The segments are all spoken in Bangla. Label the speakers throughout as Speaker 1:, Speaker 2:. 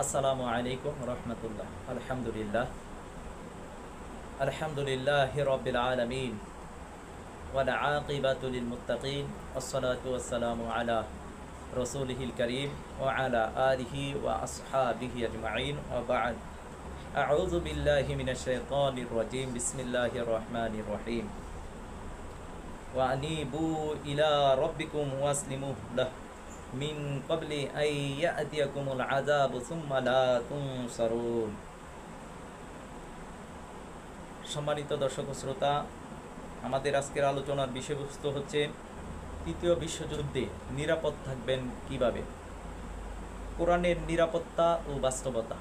Speaker 1: আসসালামু আলাইকুম রহমতুল্লাহ। আলহামদুলিল্লাহ আলহামদুলিল্লাহি রাব্বিল আলামিন ওয়াল আকিবাতু লিল মুত্তাকিন ওয়াসসালাতু ওয়াসসালামু আলা রাসূলিহিল কারীম ওয়া আলা আলিহি ওয়া আসহাবিহি আজমাইন ওয়া বা'দ। আউযু বিল্লাহি মিনাশ শাইতানির রাজীম। বিসমিল্লাহির রহমানির রহিম। ওয়া আনিবু ইলা রাব্বিকুম ওয়াসলিমু লাহু মিন ক্বাবলি আন ইয়াতিয়াকুমুল আযাবু সুম্মা লা তুনসারুন। সম্মানিত দর্শক ও শ্রোতা, আমাদের আজকের আলোচনার বিষয়বস্তু হচ্ছে তৃতীয় বিশ্বযুদ্ধে নিরাপদ থাকবেন কিভাবে, কোরআনের নিরাপত্তা ও বাস্তবতা।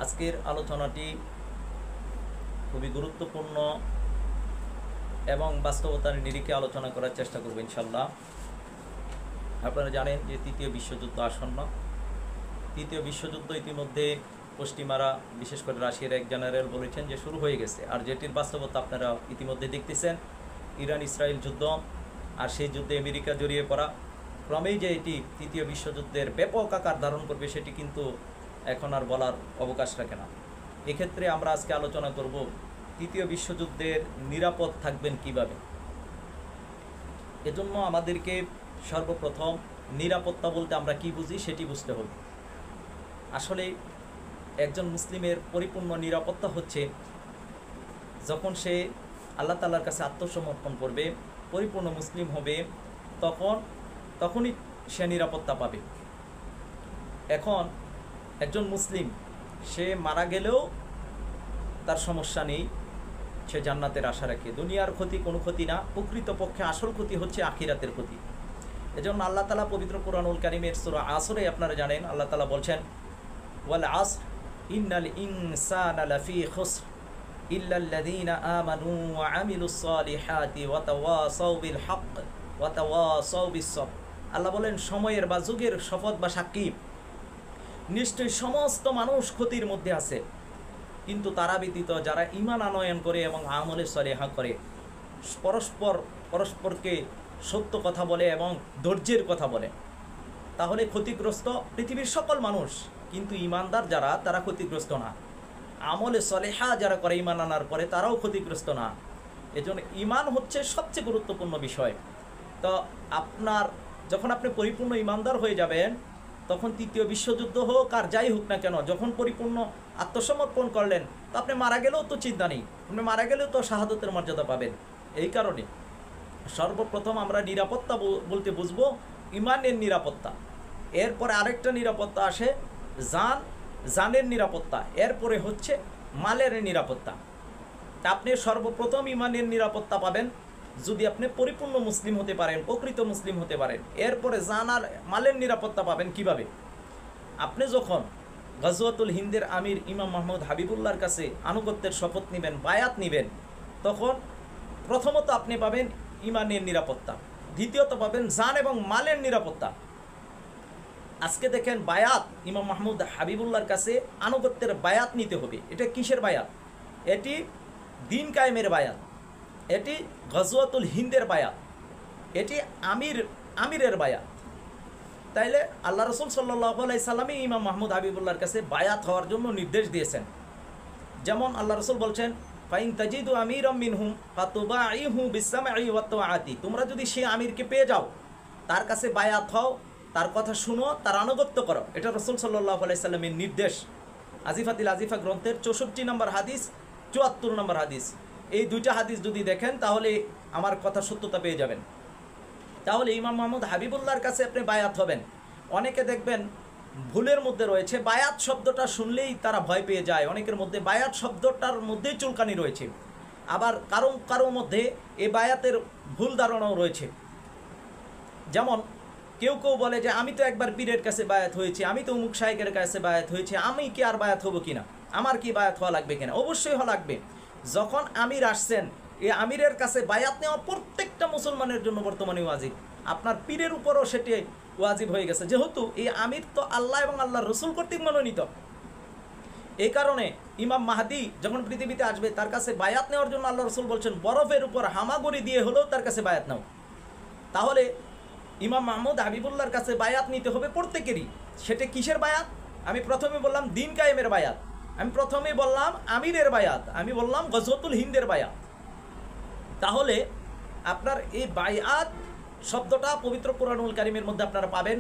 Speaker 1: আজকের আলোচনাটি খুবই গুরুত্বপূর্ণ এবং বাস্তবতার নিরিখে আলোচনা করার চেষ্টা করব ইনশাল্লাহ। আপনারা জানেন যে তৃতীয় বিশ্বযুদ্ধ আসন্ন। তৃতীয় বিশ্বযুদ্ধ ইতিমধ্যে পশ্চিমারা, বিশেষ করে রাশিয়ার এক জেনারেল বলেছেন যে শুরু হয়ে গেছে, আর যেটির বাস্তবতা আপনারা ইতিমধ্যে দেখতেছেন। ইরান ইসরায়েল যুদ্ধ, আর সেই যুদ্ধে আমেরিকা জড়িয়ে পড়া, ক্রমেই যে এটি তৃতীয় বিশ্বযুদ্ধের ব্যাপক আকার ধারণ করবে সেটি কিন্তু এখন আর বলার অবকাশ রাখে না। এক্ষেত্রে আমরা আজকে আলোচনা করব তৃতীয় বিশ্বযুদ্ধের নিরাপদ থাকবেন কিভাবে। এজন্য আমাদেরকে সর্বপ্রথম নিরাপত্তা বলতে আমরা কি বুঝি সেটি বুঝতে হবে। আসলে একজন মুসলিমের পরিপূর্ণ নিরাপত্তা হচ্ছে যখন সে আল্লাহ তাআলার কাছে আত্মসমর্পণ করবে, পরিপূর্ণ মুসলিম হবে, তখনই সে নিরাপত্তা পাবে। এখন একজন মুসলিম সে মারা গেলেও তার সমস্যা নেই, সে জান্নাতের আশা রাখে। দুনিয়ার ক্ষতি কোনো ক্ষতি না, প্রকৃতপক্ষে আসল ক্ষতি হচ্ছে আখিরাতের ক্ষতি। এজন্য আল্লাহ তাআলা পবিত্র কুরআনুল কারীমের সূরা আসরে আপনারা জানেন, আল্লাহ তাআলা বলছেন ওয়াল আসর ইন্নাল ইনসানা লাফি খুসর ইল্লাল্লাযীনা আমানু ওয়া আমিলুস সালিহাতি ওয়া তাওয়াসাউ বিল হক ওয়া তাওয়াসাউ বিস সবর। আল্লাহ বলেন সময়ের বা যুগের শপথ বা সাক্ষী, নিশ্চয়ই সমস্ত মানুষ ক্ষতির মধ্যে আছে, কিন্তু তারা ব্যতীত যারা ঈমান আনয়ন করে এবং আমলে সালেহা করে, পরস্পরকে সত্য কথা বলে এবং ধৈর্যের কথা বলে, তাহলে ক্ষতিগ্রস্ত পৃথিবীর সকল মানুষ, কিন্তু ঈমানদার যারা তারা ক্ষতিগ্রস্ত না। আমলে সালেহা যারা করে ঈমান আনার পরে তারাও ক্ষতিগ্রস্ত না। এজন্য ঈমান হচ্ছে সবচেয়ে গুরুত্বপূর্ণ বিষয়। তো যখন আপনি পরিপূর্ণ ঈমানদার হয়ে যাবেন, তখন তৃতীয় বিশ্বযুদ্ধ হোক আর যাই হোক না কেন, যখন পরিপূর্ণ আত্মসমর্পণ করলেন, তো আপনি মারা গেলেও তো চিন্তা নেই, আপনি মারা গেলেও তো শাহাদতের মর্যাদা পাবেন। এই কারণে সর্বপ্রথম আমরা নিরাপত্তা বলতে বুঝবো ঈমানের নিরাপত্তা। এরপরে আরেকটা নিরাপত্তা আসে জানের নিরাপত্তা, এরপরে হচ্ছে মালের নিরাপত্তা। তা আপনি সর্বপ্রথম ঈমানের নিরাপত্তা পাবেন যদি আপনি পরিপূর্ণ মুসলিম হতে পারেন, প্রকৃত মুসলিম হতে পারেন। এরপরে জান আর মালের নিরাপত্তা পাবেন কিভাবে? আপনি যখন গজওয়াতুল হিন্দের আমির ইমাম মাহমুদ হাবিবুল্লাহর কাছে আনুগত্যের শপথ নেবেন, বায়াত নেবেন, তখন প্রথমত আপনি পাবেন ঈমানের নিরাপত্তা, দ্বিতীয়ত পাবেন জান এবং মালের নিরাপত্তা। আজকে দেখেন বায়াত, ইমাম মাহমুদ হাবিবুল্লাহর কাছে আনুগত্যের বায়াত নিতে হবে। এটা কিসের বায়াত? এটি দ্বীন কায়েমের বায়াত, এটি গজওয়াতুল হিন্দের বায়াত, এটি আমিরের বায়াত। তাইলে আল্লাহ রাসূল সাল্লাল্লাহু আলাইহি সাল্লামই ইমাম মাহমুদ হাবিবুল্লাহর কাছে বায়াত হওয়ার জন্য নির্দেশ দিয়েছেন। যেমন আল্লাহ রাসূল বলছেন ফাইন তাজিদু আমিরাম মিনহুম ফাতুবাইহু বিসসামঈ ওয়াত তাআতি। তোমরা যদি সেই আমিরকে পেয়ে যাও, তার কাছে বায়াত হও, তার কথা শুনো, তার আনুগত্য করো। এটা রাসূল সাল্লাল্লাহু আলাইহি সাল্লামের নির্দেশ। আজিফাতুল আজিফা গ্রন্থের 64 নম্বর হাদিস, 74 নম্বর হাদিস, এই দুইটা হাদিস যদি দেখেন তাহলে আমার কথা সত্যতা পেয়ে যাবেন। তাহলে ইমাম মাহমুদ হাবিবুল্লাহর কাছে আপনি বায়াত হবেন। অনেকে দেখবেন ভুলের মধ্যে রয়েছে, বায়াত শব্দটা শুনলেই তারা ভয় পেয়ে যায়। অনেকের মধ্যে বায়াত শব্দটার মধ্যেই চুলকানি রয়েছে, আবার কারো মধ্যে এই বায়াতের ভুল ধারণাও রয়েছে। যেমন কেউ বলে যে আমি তো একবার পীরের কাছে বায়াত হয়েছি, আমি তো অমুক শায়েখের কাছে বায়াত হয়েছি, আমি কি আর বায়াত হবো কিনা, আমার কি বায়াত হওয়া লাগবে কিনা? অবশ্যই হওয়া লাগবে। যখন আমির আসছেন, এই আমিরের কাছে বায়াত নেওয়া প্রত্যেকটা মুসলমানের জন্য বর্তমানে ওয়াজিব। আপনার পীরের উপরও সেটি ওয়াজিব হয়ে গেছে, যেহেতু এই আমির তো আল্লাহ এবং আল্লাহর রাসূল কর্তৃক মনোনীত। এই কারণে ইমাম মাহদি যখন পৃথিবীতে আসবে, তার কাছে বায়াত নেওয়ার জন্য আল্লাহ রাসূল বলছেন বরফের উপর হামাগুড়ি দিয়ে হলেও তার কাছে বায়াত নাও। তাহলে ইমাম মাহমুদ হাবিবুল্লাহর কাছে বায়াত নিতে হবে প্রত্যেকেরই। সেটা কিসের বায়াত? আমি প্রথমে বললাম দিন কায়েমের বায়াত, আমি প্রথমে বললাম আমিরের বায়াত, আমি বললাম গজওয়াতুল হিন্দের বায়াত। তাহলে আপনার এই বায়াত শব্দটা পবিত্র কুরআনুল কারীমের মধ্যে আপনারা পাবেন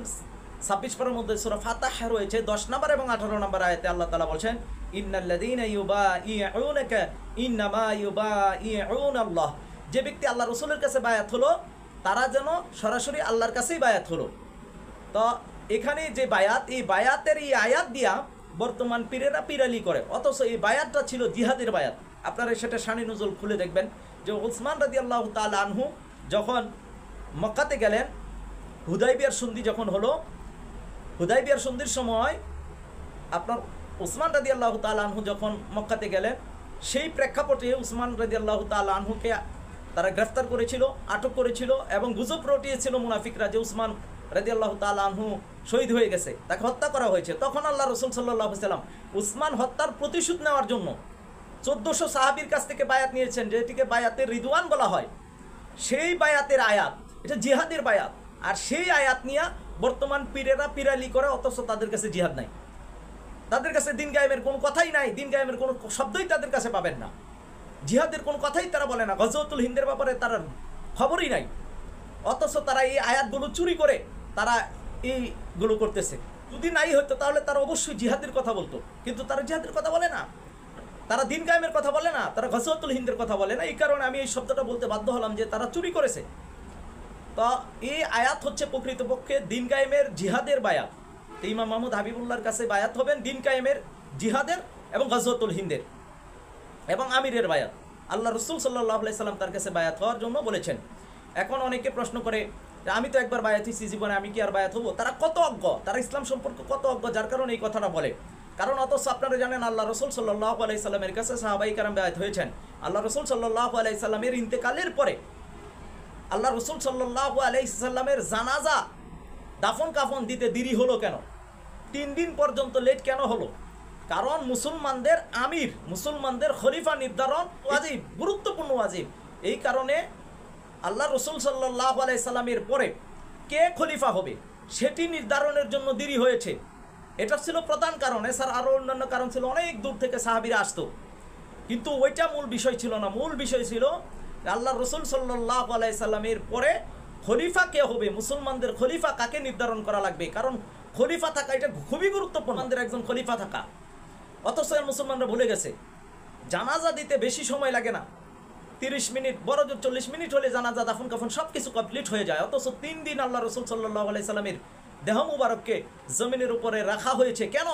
Speaker 1: 26 পারার মধ্যে সূরা ফাতাহ রয়েছে 10 নম্বর এবং 18 নম্বর আয়াতে আল্লাহ তাআলা বলছেন ইন্নাল্লাযীনা ইউবাইউনাকা ইন্নামা ইউবাইউনাল্লাহ, যে ব্যক্তি আল্লাহ রাসূলের কাছে বায়াত হলো তারা যেন সরাসরি আল্লাহর কাছেই বায়াত হলো। তো এখানে যে বায়াত, এই বায়াতের এই আয়াত দিয়া বর্তমান পীরেরা পীরালি করে, অথচ এই বায়াতটা ছিল জিহাদের বায়াত। আপনারা সেটা শানে নুজুল খুলে দেখবেন যে উসমান রাদিয়াল্লাহু তাআলা আনহু যখন মক্কাতে গেলেন, হুদাইবিয়ার সন্ধি যখন হলো, হুদাইবিয়ার সন্ধির সময় আপনার উসমান রাদিয়াল্লাহু তাআলা আনহু যখন মক্কাতে গেলেন, সেই প্রেক্ষাপটে উসমান রাদিয়াল্লাহু তাআলা আনহুকে তারা গ্রেফতার করেছিল, আটক করেছিল এবং গুজব রটিয়েছিল মুনাফিকরা যে উসমান রাদিয়াল্লাহু তাআলা আনহু শহীদ হয়ে গেছে, তাকে হত্যা করা হয়েছে। তখন আল্লাহ রাসূল সাল্লাল্লাহু আলাইহি সাল্লাম উসমান হত্যার প্রতিশোধ নেওয়ার জন্য 1400 সাহাবীর কাছ থেকে বায়াত নিয়েছেন, যেটিকে বায়াতের রিদওয়ান বলা হয়। সেই বায়াতের আয়াত, এটা জিহাদের বায়াত, আর সেই আয়াত নিয়ে বর্তমান পীরেরা পীরালি করে, অথচ তাদের কাছে জিহাদ নাই, তাদের কাছে দিন কায়েমের কোনো কথাই নাই, দিন কায়েমের কোনো শব্দই তাদের কাছে পাবেন না, জিহাদের কোনো কথাই তারা বলে না, গজওয়াতুল হিন্দের ব্যাপারে তার খবরই নাই, অথচ তারা এই আয়াতগুলো চুরি করে তারা এইগুলো করতেছে। যদি নাই হতো তাহলে তারা অবশ্যই জিহাদের কথা বলতো, কিন্তু তারা জিহাদের কথা বলে না, তারা দিন কায়েমের কথা বলে না, তারা গজওয়াতুল হিন্দের কথা বলে না। এই কারণে আমি এই শব্দটা বলতে বাধ্য হলাম যে তারা চুরি করেছে। তো এই আয়াত হচ্ছে প্রকৃতপক্ষে দিন কায়েমের জিহাদের বায়াত। ইমাম মাহমুদ হাবিবুল্লাহর কাছে বায়াত হবেন দিন কায়েমের, জিহাদের এবং গজওয়াতুল হিন্দের এবং আমিরের বায়াত। আল্লাহ রাসূল সাল্লাল্লাহু আলাইহি সাল্লাম তার কাছে বায়াত হওয়ার জন্য বলেছেন। এখন অনেকে প্রশ্ন করে যে আমি তো একবার বায়াত হয়েছি জীবনে, আমি কি আর বায়াত হবো? তারা কত অজ্ঞ, তারা ইসলাম সম্পর্কে কত অজ্ঞ, যার কারণে এই কথাটা বলে। কারণ অথচ আপনারা জানেন আল্লাহ রাসূল সাল্লাল্লাহু আলাইহি সাল্লামের কাছে সাহাবায়ে কেরাম বায়াত হয়েছেন। আল্লাহ রাসূল সাল্লাল্লাহু আলাইহি সাল্লামের ইন্তেকালের পরে আল্লাহ রাসূল সাল্লাল্লাহু আলাইহি সাল্লামের জানাজা দাফন কাফন দিতে দেরি হলো কেন? 3 দিন পর্যন্ত লেট কেন হলো? কারণ মুসলমানদের আমির, মুসলমানদের খলিফা নির্ধারণ ওয়াজিব, গুরুত্বপূর্ণ ওয়াজিব। এই কারণে আল্লাহ রাসূল সাল্লাল্লাহু আলাইহি সাল্লামের পরে কে খলিফা হবে সেটি নির্ধারণের জন্য দেরি হয়েছে। এটা ছিল প্রধান কারণ। এছাড়া আরও অন্যান্য কারণ ছিল, অনেক দূর থেকে সাহাবীরা আসতো, কিন্তু ওইটা মূল বিষয় ছিল না। মূল বিষয় ছিল আল্লাহ রাসূল সাল্লাল্লাহু আলাইহি সাল্লামের পরে খলিফা কে হবে, মুসলমানদের খলিফা কাকে নির্ধারণ করা লাগবে। কারণ খলিফা থাকা এটা খুবই গুরুত্বপূর্ণ, আমাদের একজন খলিফা থাকা। অথচ মুসলমানরা ভুলে গেছে, জানাজা দিতে বেশি সময় লাগে না, 30 মিনিট, বড় জোর 40 মিনিট হলে জানাজা দাফন কাফন সব কিছু কমপ্লিট হয়ে যায়। অথচ 3 দিন আল্লাহ রাসূল সাল্লাল্লাহু আলাইহি সাল্লামের দেহ মুবারককে জমিনের উপরে রাখা হয়েছে। কেন?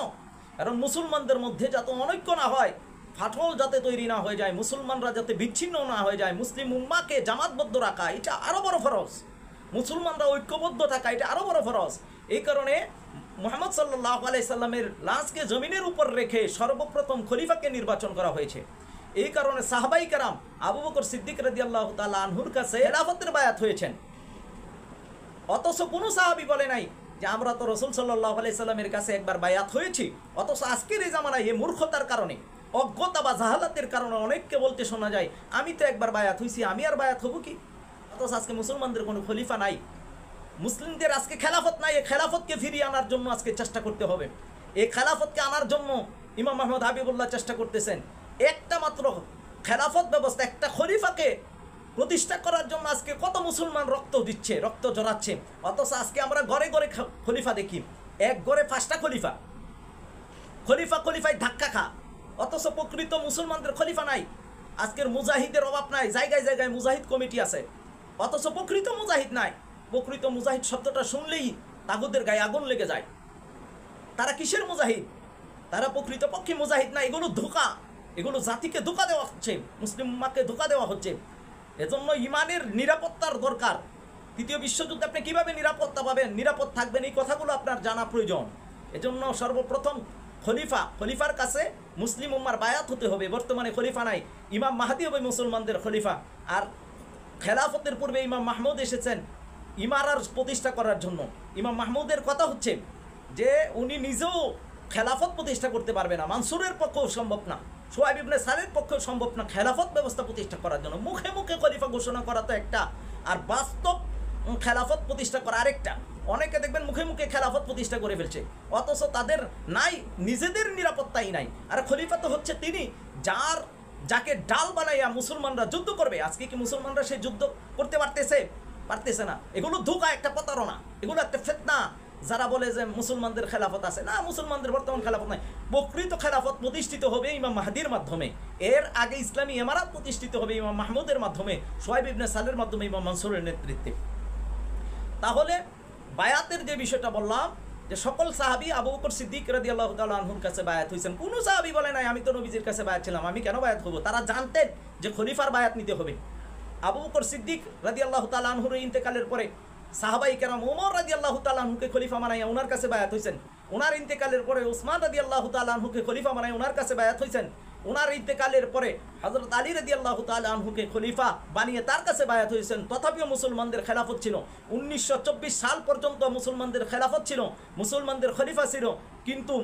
Speaker 1: কারণ মুসলমানদের মধ্যে যাতে অনৈক্য না হয়, ফাটল যাতে তৈরি না হয়ে যায়, মুসলমানরা যাতে বিচ্ছিন্ন না হয়ে যায়, মুসলিম উম্মাহকে জামাতবদ্ধ রাখা এটা আরও বড় ফরজ, মুসলমানরা ঐক্যবদ্ধ থাকা এটা আরও বড় ফরজ। এই কারণে মুহাম্মদ সাল্লাল্লাহু আলাইহি সাল্লামের লাশকে জমিনের উপর রেখে সর্বপ্রথম খলিফাকে নির্বাচন করা হয়েছে। এই কারণে সাহাবাই কেরাম আবু বকর সিদ্দিক রাদিয়াল্লাহু তাআলা আনহুর কাছে খেলাফতের বায়াত হয়েছেন। অথচ কোনো সাহাবী বলে নাই যে আমরা তো রাসূল সাল্লাল্লাহু আলাইহি সাল্লামের কাছে একবার বায়াত হয়েছি। অথচ আজকের এই জামানায় এই মূর্খতার কারণে, অজ্ঞতা বা জাহালাতের কারণে অনেককে বলতে শোনা যায় আমি তো একবার বায়াত হয়েছি, আমি আর বায়াত হব কি? অথচ আজকে মুসলমানদের কোনো খলিফা নাই, মুসলিমদের আজকে খেলাফত নাই। এই খেলাফতকে ফিরিয়ে আনার জন্য আজকে চেষ্টা করতে হবে। এই খেলাফতকে আনার জন্য ইমাম মাহমুদ হাবিবুল্লাহ চেষ্টা করতেছেন। একটা মাত্র খেলাফত ব্যবস্থা, একটা খলিফাকে প্রতিষ্ঠা করার জন্য আজকে কত মুসলমান রক্ত দিচ্ছে, রক্ত জড়াচ্ছে। অথচ আজকে আমরা ঘরে ঘরে খলিফা দেখি, এক ঘরে 5টা খলিফা, খলিফায় ধাক্কা খা। অথচ প্রকৃত মুসলমানদের খলিফা নাই। আজকের মুজাহিদের অভাব নাই, জায়গায় জায়গায় মুজাহিদ কমিটি আছে, অথচ প্রকৃত মুজাহিদ নাই। প্রকৃত মুজাহিদ শব্দটা শুনলেই তাগুদের গায়ে আগুন লেগে যায়। তারা কিসের মুজাহিদ? তারা প্রকৃতপক্ষে মুজাহিদ না। এগুলো ধোঁকা, এগুলো জাতিকে ধোঁকা দেওয়া হচ্ছে, মুসলিম উম্মাহকে ধোঁকা দেওয়া হচ্ছে। এজন্য ইমানের নিরাপত্তার দরকার। তৃতীয় বিশ্বযুদ্ধে আপনি কিভাবে নিরাপত্তা পাবেন, নিরাপদ থাকবেন, এই কথাগুলো আপনার জানা প্রয়োজন। এজন্য সর্বপ্রথম খলিফার কাছে মুসলিম উম্মার বায়াত হতে হবে। বর্তমানে খলিফা নাই, ইমাম মাহদী হবে মুসলমানদের খলিফা। আর খেলাফতের পূর্বে ইমাম মাহমুদ এসেছেন ইমারার প্রতিষ্ঠা করার জন্য। ইমাম মাহমুদের কথা হচ্ছে যে উনি নিজেও খেলাফত প্রতিষ্ঠা করতে পারবে না, মানসুরের পক্ষেও সম্ভব না, শুআইব ইবনে সালের পক্ষেও সম্ভব না খেলাফত ব্যবস্থা প্রতিষ্ঠা করার জন্য। মুখে মুখে খলিফা ঘোষণা করা তো একটা, আর বাস্তব খেলাফত প্রতিষ্ঠা করা আরেকটা। অনেকে দেখবেন মুখে মুখে খেলাফত প্রতিষ্ঠা করে ফেলছে, অথচ তাদের নাই, নিজেদের নিরাপত্তাই নাই। আর খলিফা তো হচ্ছে তিনি যাকে ডাল বানাইয়া মুসলমানরা যুদ্ধ করবে। আজকে কি মুসলমানরা সেই যুদ্ধ করতে পারতেছে না। এগুলো ধোঁকা, একটা প্রতারণা, এগুলো একটা ফিতনা। যারা বলে যে মুসলমানদের খেলাফত আছে, না, মুসলমানদের বর্তমান খেলাফত নাই। প্রকৃত খেলাফত প্রতিষ্ঠিত হবে ইমাম মাহদির মাধ্যমে। এর আগে ইসলামী ইমারাত প্রতিষ্ঠিত হবে ইমাম মাহমুদের মাধ্যমে, সোহাইব ইবনে সালের মাধ্যমে, ইমাম মানসুরের নেতৃত্বে। তাহলে বায়াতের যে বিষয়টা বললাম, যে সকল সাহাবী আবু বকর সিদ্দিক রাদিয়াল্লাহু তাআলা আনহুর কাছে বায়াত হয়েছেন। কোনো সাহাবী বলে নাই আমি তো নবীজির কাছে বায়াত ছিলাম, আমি কেন বায়াত হব। তারা জানতেন যে খলিফার বায়াত নিতে হবে। আবু বকর সিদ্দিক রাদিয়াল্লাহু তাআলা আনহুর ইন্তেকালের পরে সাহাবাই কেরাম ওমর রাদিয়াল্লাহু তাআলা আনহুকে খলিফা বানাইয়া ওনার কাছে বায়াত হয়েছেন। ওনার ইন্তেকালের পরে ওসমান রাদিয়াল্লাহু তাআলা আনহুকে খলিফা বানাইয়া ওনার কাছে বায়াত হয়েছেন। ওনার ইন্তেকালের পরে হযরত আলী রাদিয়াল্লাহু তাআলা আনহুকে খলিফা বানিয়ে তার কাছে বায়াত হয়েছেন। তথাপিও মুসলমানদের খেলাফত ছিল। 1924 সাল পর্যন্ত মুসলমানদের খেলাফত ছিল, মুসলমানদের খলিফা ছিল। কিন্তু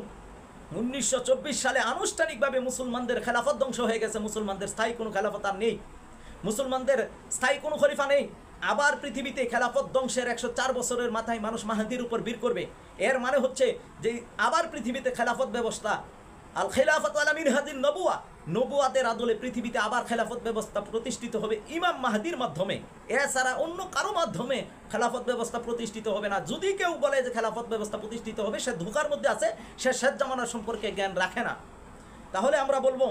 Speaker 1: 1924 সালে আনুষ্ঠানিকভাবে মুসলমানদের খেলাফত ধ্বংস হয়ে গেছে। মুসলমানদের স্থায়ী কোনো খেলাফত আর নেই, মুসলমানদের স্থায়ী কোনো খলিফা নেই। আবার পৃথিবীতে খেলাফত ধ্বংসের 104 বছরের মাথায় মানুষ মাহদির উপর বীর করবে। এর মানে হচ্ছে যে আবার পৃথিবীতে খেলাফত ব্যবস্থা, আল খেলাফত আলা মিনহাজিন নবুয়া, নবুয়াতের আদলে পৃথিবীতে আবার খেলাফত ব্যবস্থা প্রতিষ্ঠিত হবে ইমাম মাহদির মাধ্যমে। এছাড়া অন্য কারো মাধ্যমে খেলাফত ব্যবস্থা প্রতিষ্ঠিত হবে না। যদি কেউ বলে যে খেলাফত ব্যবস্থা প্রতিষ্ঠিত হবে, সে ধোঁকার মধ্যে আছে, সে শেষ জামানা সম্পর্কে জ্ঞান রাখে না। তাহলে আমরা বলবো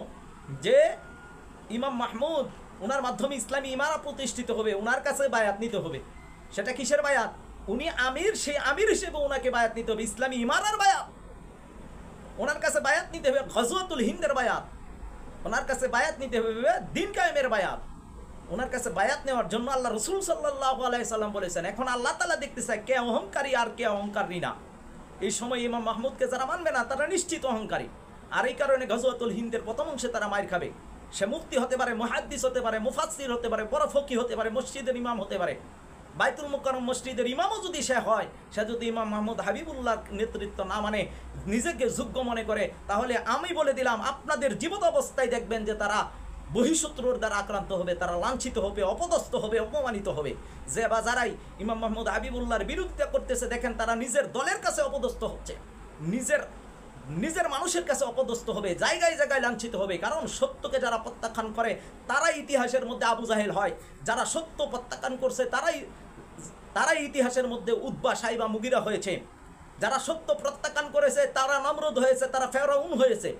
Speaker 1: যে ইমাম মাহমুদ, ওনার মাধ্যমে ইসলামী ইমারা প্রতিষ্ঠিত হবে, ওনার কাছে বায়াত নিতে হবে। সেটা কিসের বায়াত? উনি আমির, সেই আমির হিসেবে ওনাকে বায়াত নিতে হবে, ইসলামী ইমারার বায়াত। ওনার কাছে বায়াত নিতে হবে গজওয়াতুল হিন্দের বায়াত, ওনার কাছে বায়াত নিতে হবে দিন কায়েমের বায়াত। ওনার কাছে বায়াত নেওয়ার জন্য আল্লাহ রাসূল সাল্লাল্লাহু আলাইহি সাল্লাম বলেছেন, এখন আল্লাহ তাআলা দেখতে চায় কে অহংকারী আর কে অহংকারী না। এই সময় ইমাম মাহমুদকে যারা মানবে না, তারা নিশ্চিত অহংকারী। আর এই কারণে গজওয়াতুল হিন্দের প্রথম অংশে তারা মাইর খাবে। সে মুফতি হতে পারে, মুহাদ্দিস হতে পারে, মুফাসসির হতে পারে, বড় ফকি হতে পারে, মসজিদের ইমাম হতে পারে। বাইতুল মুকাররম মসজিদের ইমামও যদি সে হয়, সে যদি ইমাম মাহমুদ হাবিবুল্লাহর নেতৃত্ব না মানে, নিজেকে যোগ্য মনে করে, তাহলে আমি বলে দিলাম আপনাদের জীবিত অবস্থায় দেখবেন যে তারা বহিঃশত্রুর দ্বারা আক্রান্ত হবে, তারা লাঞ্ছিত হবে, অপদস্থ হবে, অপমানিত হবে। যে বা যারাই ইমাম মাহমুদ হাবিবুল্লাহর বিরোধিতা করতেছে, দেখেন তারা নিজের দলের কাছে অপদস্থ হচ্ছে, নিজের মানুষের কাছে অপদস্থ হবে, জায়গায় জায়গায় লাঞ্ছিত হবে। কারণ সত্যকে যারা প্রত্যাখ্যান করে তারাই ইতিহাসের মধ্যে আবু জাহেল হয়, যারা সত্য প্রত্যাখ্যান করছে তারাই ইতিহাসের মধ্যে উতবা, সাইবা, মুগিরা হয়েছে। যারা সত্য প্রত্যাখ্যান করেছে তারা নমরুদ হয়েছে, তারা ফেরাউন হয়েছে।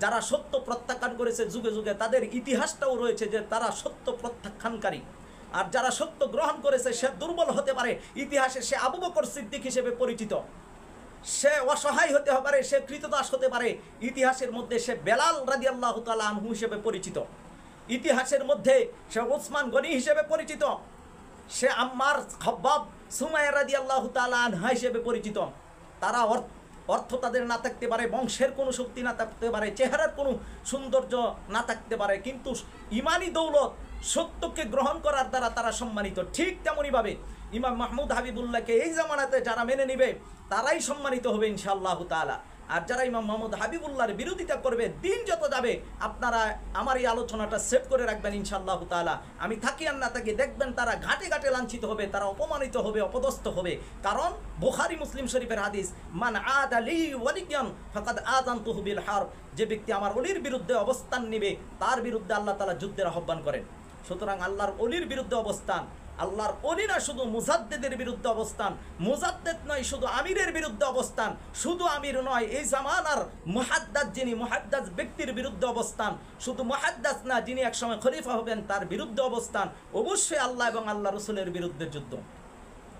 Speaker 1: যারা সত্য প্রত্যাখ্যান করেছে যুগে যুগে, তাদের ইতিহাসটাও রয়েছে যে তারা সত্য প্রত্যাখ্যানকারী। আর যারা সত্য গ্রহণ করেছে সে দুর্বল হতে পারে, ইতিহাসে সে আবু বকর সিদ্দিক হিসেবে পরিচিত, সে অসহায় হতে পারে, সে কৃতদাস হতে পারে। ইতিহাসের মধ্যে সে বেলাল রাদিয়াল্লাহু তাআলা আনহু হিসেবে পরিচিত, ইতিহাসের মধ্যে সে ওসমান গনি হিসেবে পরিচিত, সে আম্মার, খাব্বাব, সুমাইয়া রাদিয়াল্লাহু তাআলা আনহা হিসেবে পরিচিত। তারা অর্থ তাদের না থাকতে পারে, বংশের কোনো শক্তি না থাকতে পারে, চেহারার কোনো সৌন্দর্য না থাকতে পারে, কিন্তু ইমানি দৌলত, সত্যকে গ্রহণ করার দ্বারা তারা সম্মানিত। ঠিক তেমনইভাবে ইমাম মাহমুদ হাবিবুল্লাহকে এই জামানাতে যারা মেনে নিবে তারাই সম্মানিত হবে ইনশাআল্লাহু তাআলা। আর যারা ইমাম মাহমুদ হাবিবুল্লাহর বিরোধিতা করবে, দিন যত যাবে, আপনারা আমার এই আলোচনাটা সেভ করে রাখবেন ইনশাআল্লাহু তাআলা। আমি থাকি আর না থাকি, দেখবেন তারা ঘাটে ঘাটে লাঞ্ছিত হবে, তারা অপমানিত হবে, অপদস্থ হবে। কারণ বুখারী মুসলিম শরীফের হাদিস, মান আদা লি ওয়ালিয়ান ফাকাদ আযানতুহু বিল হারব, যে ব্যক্তি আমার ওলির বিরুদ্ধে অবস্থান নেবে তার বিরুদ্ধে আল্লাহ তাআলা যুদ্ধের আহ্বান করেন। সুতরাং আল্লাহর ওলির বিরুদ্ধে অবস্থান, আল্লাহর ওলি না শুধু মুজাদ্দিদের বিরুদ্ধে অবস্থান, মুজাদ্দিদ নয় শুধু আমিরের বিরুদ্ধে অবস্থান, শুধু আমির নয় এই জামানার মুহাদ্দাস, যিনি মুহাদ্দাস ব্যক্তির বিরুদ্ধে অবস্থান, শুধু মুহাদ্দাস না, যিনি একসময় খলিফা হবেন তার বিরুদ্ধে অবস্থান। অবশ্যই আল্লাহ এবং আল্লাহ রসুলের বিরুদ্ধে যুদ্ধ।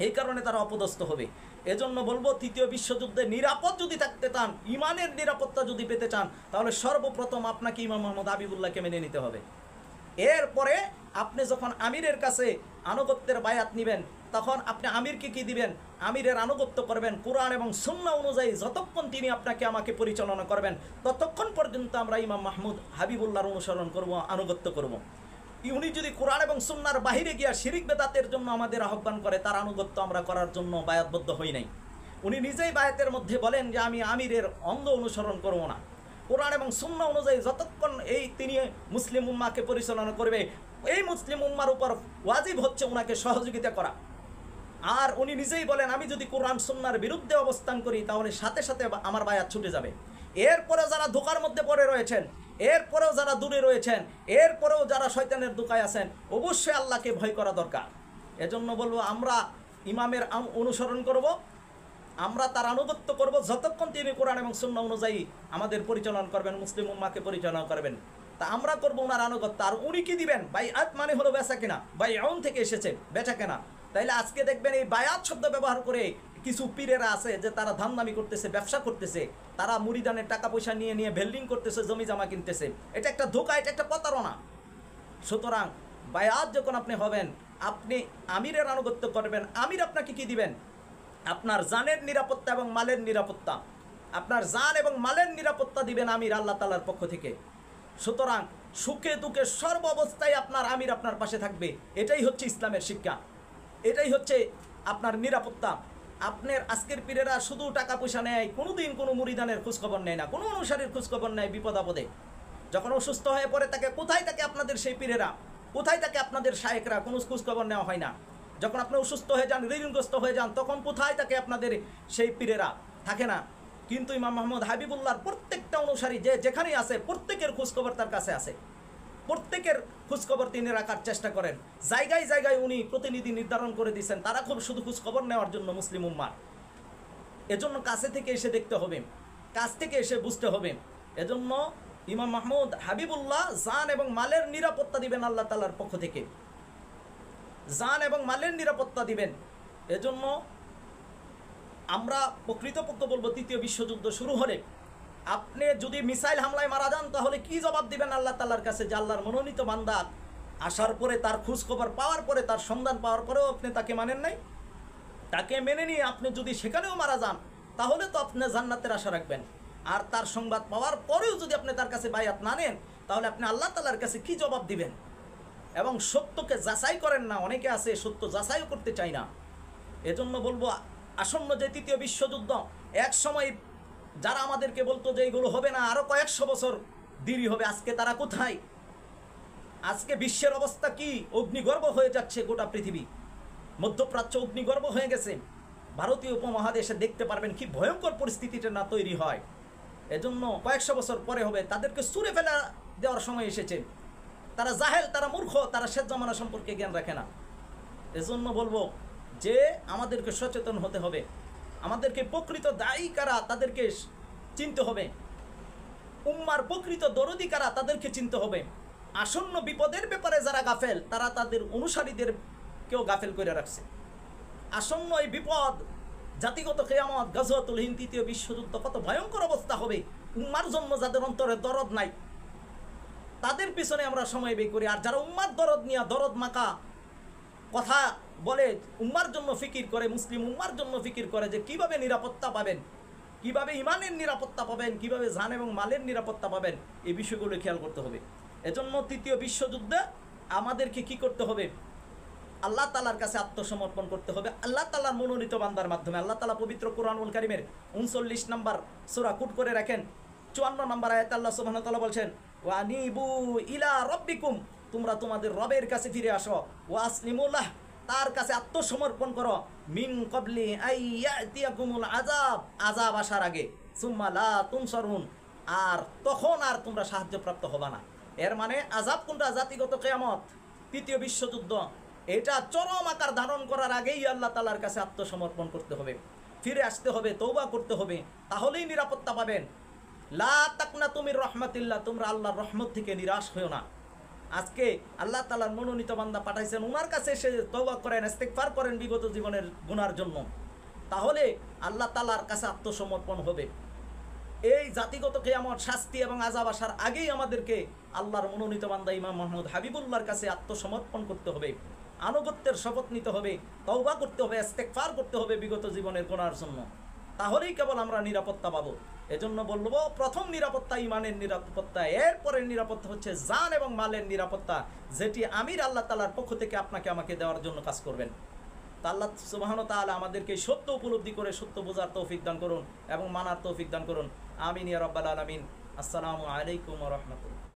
Speaker 1: এই কারণে তারা অপদস্থ হবে। এজন্য বলবো, তৃতীয় বিশ্বযুদ্ধে নিরাপদ যদি থাকতে চান, ইমানের নিরাপত্তা যদি পেতে চান, তাহলে সর্বপ্রথম আপনাকে ইমাম মাহমুদ হাবিবুল্লাহকে মেনে নিতে হবে। এরপরে আপনি যখন আমিরের কাছে আনুগত্যের বায়াত নেবেন, তখন আপনি আমিরকে কি দিবেন? আমিরের আনুগত্য করবেন কোরআন এবং সুন্নাহ অনুযায়ী। যতক্ষণ তিনি আপনাকে আমাকে পরিচালনা করবেন, ততক্ষণ পর্যন্ত আমরা ইমাম মাহমুদ হাবিবুল্লাহর অনুসরণ করব, আনুগত্য করব। উনি যদি কোরআন এবং সুন্নাহর বাহিরে গিয়া শিরিক বেদাতের জন্য আমাদের আহ্বান করে, তার আনুগত্য আমরা করার জন্য বায়াতবদ্ধ হই নাই। উনি নিজেই বায়াতের মধ্যে বলেন যে আমি আমিরের অন্ধ অনুসরণ করব না। কোরআন এবং সুন্নাহ অনুযায়ী যতক্ষণ তিনি মুসলিম উম্মাহকে পরিচালনা করবে, এই মুসলিম উম্মার উপর ওয়াজিব হচ্ছে ওনাকে সহযোগিতা করা। আর উনি নিজেই বলেন, আমি যদি কোরআন সুন্নাহর বিরুদ্ধে অবস্থান করি তাহলে সাথে সাথে আমার বায়াত ছুটে যাবে। এরপরেও যারা ধোঁকার মধ্যে পড়ে রয়েছেন, এরপরেও যারা দূরে রয়েছেন, এরপরেও যারা শয়তানের ধোঁকায় আছেন, অবশ্যই আল্লাহকে ভয় করা দরকার। এজন্য বলবো, আমরা ইমামের অনুসরণ করব, আমরা তার আনুগত্য করব যতক্ষণ তিনি কোরআন এবং সুন্নাহ অনুযায়ী আমাদের পরিচালনা করবেন, মুসলিম উম্মাহকে পরিচালনা করবেন, তা আমরা করবো ওনার আনুগত্য। আর উনি কি দিবেন? বাইআত মানে হলো বেচা কেনা, বাইআউন থেকে এসেছে বেচা কেনা। তাইলে আজকে দেখবেন এই বায়াত শব্দ ব্যবহার করে কিছু পীরেরা আছে যে তারা ধান্দামি করতেছে, ব্যবসা করতেছে, তারা মুরিদানের টাকা পয়সা নিয়ে নিয়ে বিল্ডিং করতেছে, জমি জামা কিনতেছে। এটা একটা ধোঁকা, এটা একটা প্রতারণা। সুতরাং বায়াত যখন আপনি হবেন, আপনি আমিরের আনুগত্য করবেন। আমির আপনাকে কি দিবেন? আপনার জানের নিরাপত্তা এবং মালের নিরাপত্তা, আপনার জান এবং মালের নিরাপত্তা দিবেন আমির আল্লাহ তাআলার পক্ষ থেকে। সুতরাং সুখে দুঃখে সর্ব অবস্থায় আপনার আমির আপনার পাশে থাকবে। এটাই হচ্ছে ইসলামের শিক্ষা, এটাই হচ্ছে আপনার নিরাপত্তা। আপনার আজকের পীরেরা শুধু টাকা পয়সা নেয়, কোনোদিন কোনো মুরিদানের খোঁজখবর নেয় না, কোনো অনুসারীর খোঁজখবর নেয়। বিপদ আপদে যখন অসুস্থ হয়ে পড়ে তাকে কোথায় থাকে আপনাদের সেই পীরেরা, কোথায় থাকে আপনাদের শায়েকরা? কোনো খোঁজখবর নেওয়া হয় না। যখন আপনি অসুস্থ হয়ে যান, ঋণগ্রস্ত হয়ে যান, তখন কোথায় থাকে আপনাদের সেই পীরেরা? থাকে না। কিন্তু ইমাম মোহাম্মদ হাবিবুল্লাহর প্রত্যেকটা অনুসারী যে যেখানেই আছে, প্রত্যেকের খোঁজখবর তার কাছে আছে, প্রত্যেকের খোঁজখবর তিনি রাখার চেষ্টা করেন। জায়গায় জায়গায় উনি প্রতিনিধি নির্ধারণ করে দিয়েছেন, তারা খুব শুধু খোঁজখবর নেওয়ার জন্য মুসলিম উম্মার। এজন্য কাছে থেকে এসে দেখতে হবে, কাছ থেকে এসে বুঝতে হবে। এজন্য ইমাম মাহমুদ হাবিবুল্লাহ জান এবং মালের নিরাপত্তা দিবেন আল্লাহ তাআলার পক্ষ থেকে, জান এবং মালের নিরাপত্তা দিবেন। এজন্য আমরা প্রকৃতপক্ষ বলবো, তৃতীয় বিশ্বযুদ্ধ শুরু হলে আপনি যদি মিসাইল হামলায় মারা যান তাহলে কি জবাব দিবেন আল্লাহ তাআলার কাছে? যে আল্লাহর মনোনীত বান্দা আসার পরে, তার খোঁজ খবর পাওয়ার পরে, তার সন্ধান পাওয়ার পরেও আপনি তাকে মানেন নাই। তাকে মেনে নিয়ে আপনি যদি সেখানেও মারা যান তাহলে তো আপনি জান্নাতের আশা রাখবেন। আর তার সংবাদ পাওয়ার পরেও যদি আপনি তার কাছে বায়াত না নেন তাহলে আপনি আল্লাহ তাআলার কাছে কি জবাব দিবেন? এবং সত্যকে যাচাই করেন না, অনেকে আছে সত্য যাচাইও করতে চায় না। এজন্য বলবো, আসন্ন যে তৃতীয় বিশ্বযুদ্ধ, এক সময় যারা আমাদেরকে বলতো যে এগুলো হবে না, আরো কয়েকশো বছর দেরি হবে, আজকে তারা কোথায়? আজকে বিশ্বের অবস্থা কি? অগ্নিগর্ভ হয়ে যাচ্ছে গোটা পৃথিবী, মধ্যপ্রাচ্য অগ্নিগর্ভ হয়ে গেছে। ভারতীয় উপমহাদেশে দেখতে পারবেন কি ভয়ঙ্কর পরিস্থিতিটা না তৈরি হয়। এজন্য কয়েকশো বছর পরে হবে, তাদেরকে ছুঁড়ে ফেলা দেওয়ার সময় এসেছে। তারা জাহেল, তারা মূর্খ, তারা শেষ জামানা সম্পর্কে জ্ঞান রাখে না। এজন্য বলবো যে আমাদেরকে সচেতন হতে হবে, আমাদেরকে প্রকৃত দায়ী কারা তাদেরকে চিনতে হবে, উম্মার প্রকৃত দরদি কারা তাদেরকে চিনতে হবে। আসন্ন বিপদের ব্যাপারে যারা গাফেল, তারা তাদের অনুসারীদেরকেও গাফেল করে রাখছে। আসন্ন এই বিপদ, জাতিগত কিয়ামত, গাজওয়াতুল হিন্দ, তৃতীয় বিশ্বযুদ্ধ, কত ভয়ঙ্কর অবস্থা হবে। উম্মার জন্য যাদের অন্তরে দরদ নাই তাদের পিছনে আমরা সময় ব্যয় করি। আর যারা উম্মার দরদ নিয়ে দরদ মাখা কথা বলে, উম্মার জন্য ফিকির করে, মুসলিম উম্মার জন্য ফিকির করে যে কিভাবে নিরাপত্তা পাবেন, কিভাবে ইমানের নিরাপত্তা পাবেন, কিভাবে জান এবং মালের নিরাপত্তা পাবেন, এই বিষয়গুলো খেয়াল করতে হবে। এজন্য তৃতীয় বিশ্বযুদ্ধে আমাদেরকে কি করতে হবে? আল্লাহ তাআলার কাছে আত্মসমর্পণ করতে হবে, আল্লাহ তাআলার মনোনীত বান্দার মাধ্যমে। আল্লাহ তাআলা পবিত্র কোরআনুল কারীমের 39 নম্বর সূরা কোট করে রাখেন, 54 নম্বর আয়াতে আল্লাহ সুবহানাহু ওয়া তাআলা বলছেন, ওয়া আনিবু ইলা রাব্বিকুম, তোমরা তোমাদের রবের কাছে ফিরে আসো, ওয়া আসলিমু লাহ, তার কাছে আত্মসমর্পণ করো, মিন ক্বাবলি আইয়াতিয়াকুমুল আযাব, আযাব আসার আগে, সুম্মা লা তুনসারুন, আর তখন আর তোমরা সাহায্যপ্রাপ্ত হবে না। এর মানে আযাব কোনটা? জাতিগত কিয়ামত, তৃতীয় বিশ্বযুদ্ধ। এটা চরম আকার ধারণ করার আগেই আল্লাহ তাআলার কাছে আত্মসমর্পণ করতে হবে, ফিরে আসতে হবে, তওবা করতে হবে, তাহলেই নিরাপত্তা পাবেন। লা তাকনাতু মির রাহমাতিল্লাহ, তোমরা আল্লাহর রহমত থেকে নিরাশ হয়ো না। আজকে আল্লাহ তাআলার মনোনীত বান্দা পাঠাইছেন, ওনার কাছে এসে তওবা করেন, ইস্তেগফার করেন বিগত জীবনের গুনার জন্য, তাহলে আল্লাহ তাআলার কাছে আত্মসমর্পণ হবে। এই জাতিগত কিয়ামত, শাস্তি এবং আযাব আসার আগেই আমাদেরকে আল্লাহর মনোনীত বান্দা ইমাম মুহাম্মদ হাবিবুল্লাহর কাছে আত্মসমর্পণ করতে হবে, আনুগত্যের শপথ নিতে হবে, তওবা করতে হবে, ইস্তেগফার করতে হবে বিগত জীবনের গুনার জন্য, তাহলেই কেবল আমরা নিরাপত্তা পাবো। এজন্য বলবো, প্রথম নিরাপত্তা ইমানের নিরাপত্তা, এরপরের নিরাপত্তা হচ্ছে জান এবং মালের নিরাপত্তা, যেটি আমির আল্লাহ তাআলার পক্ষ থেকে আপনাকে আমাকে দেওয়ার জন্য কাজ করবেন। তা আল্লাহ সুবহানাহু ওয়া তাআলা আমাদেরকে সত্য উপলব্ধি করে সত্য বোঝার তৌফিক দান করুন এবং মানার তৌফিক দান করুন। আমিন ইয়া রাব্বাল আলামিন। আসসালামু আলাইকুম ওয়া রাহমাতুল্লাহ।